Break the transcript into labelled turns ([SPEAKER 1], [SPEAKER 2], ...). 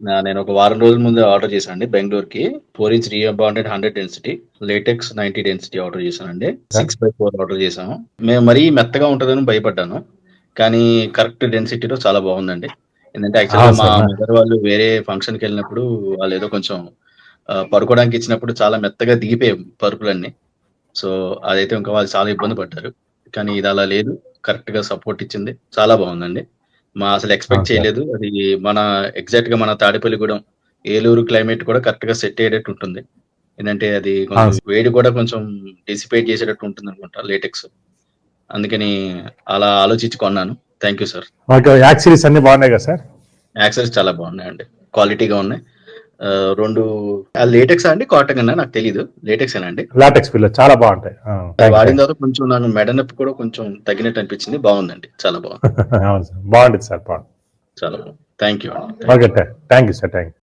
[SPEAKER 1] నేను ఒక వారం రోజుల ముందే ఆర్డర్ చేశానండి బెంగుళూరుకి. 4 inch rebonded 100 density, latex 90 density order చేశానండి.
[SPEAKER 2] సార్
[SPEAKER 1] 6/4 ఆర్డర్ చేశాము. మేము మరీ మెత్తగా ఉంటదని భయపడ్డాను. కానీ కరెక్ట్ డెన్సిటీలో చాలా బాగుందండి. ఏందంటే యాక్చువల్‌గా
[SPEAKER 2] అవును
[SPEAKER 1] మా
[SPEAKER 2] సార్.
[SPEAKER 1] మదర్ వాళ్ళు వేరే ఫంక్షన్‌కెళ్ళినప్పుడు వాళ్ళేదో కొంచెం పడుకోవడానికి ఇచ్చినప్పుడు చాలా మెత్తగా దిగిపోయాయి పరుపులన్నీ. సో, అదైతే ఇంకా వాళ్ళు చాలా ఇబ్బంది పడ్డారు. కానీ ఇది అలా లేదు. కరెక్ట్‌గా సపోర్ట్ ఇచ్చింది. చాలా బావుందండి. అసలు ఎక్స్‌పెక్ట్
[SPEAKER 2] అవును సార్.
[SPEAKER 1] చేయలేదు. అది మన ఎగ్జాక్ట్‌గా మన తాడేపల్లిగూడెం, ఏలూరు క్లైమేట్ కూడా కరెక్ట్‌గా సెట్ అయ్యేటట్టు ఉంటుంది. ఏందంటే అది కొంచెం
[SPEAKER 2] అవును సార్.
[SPEAKER 1] వేడి కూడా కొంచెం డిసిపేట్ చేసేటట్టు ఉంటుందనుకుంటా లేటెక్స్. అందుకని అలా ఆలోచించి కొన్నాను. Thank you sir.
[SPEAKER 2] Okay. Accessories అన్నీ బాగున్నాయి కదా సార్?
[SPEAKER 1] యాక్సెసరీస్ చాలా బాగున్నాయండి. క్వాలిటీగా ఉన్నాయి. 2 లేటెక్సా అండి? కాటనేనా నాకు తెలీదు. లేటెక్సేనా అండి?
[SPEAKER 2] లాటెక్స్ పిల్లో చాలా బాగుంటాయి.
[SPEAKER 1] అది
[SPEAKER 2] థ్యాంక్ యూ,
[SPEAKER 1] వాడిన
[SPEAKER 2] థ్యాంక్
[SPEAKER 1] తర్వాత కొంచెం నాకు మెడ నొప్పి కూడా కొంచెం తగ్గినట్టు అనిపించింది. బావుందండి. చాలా బావుంది.
[SPEAKER 2] యూ. అవును సార్, బాగుంటుంది సార్, బాగుంది.
[SPEAKER 1] చాలా బావుంది. థాంక్ యూ అండి. Thank you.
[SPEAKER 2] Okay, thank you sir, thank you.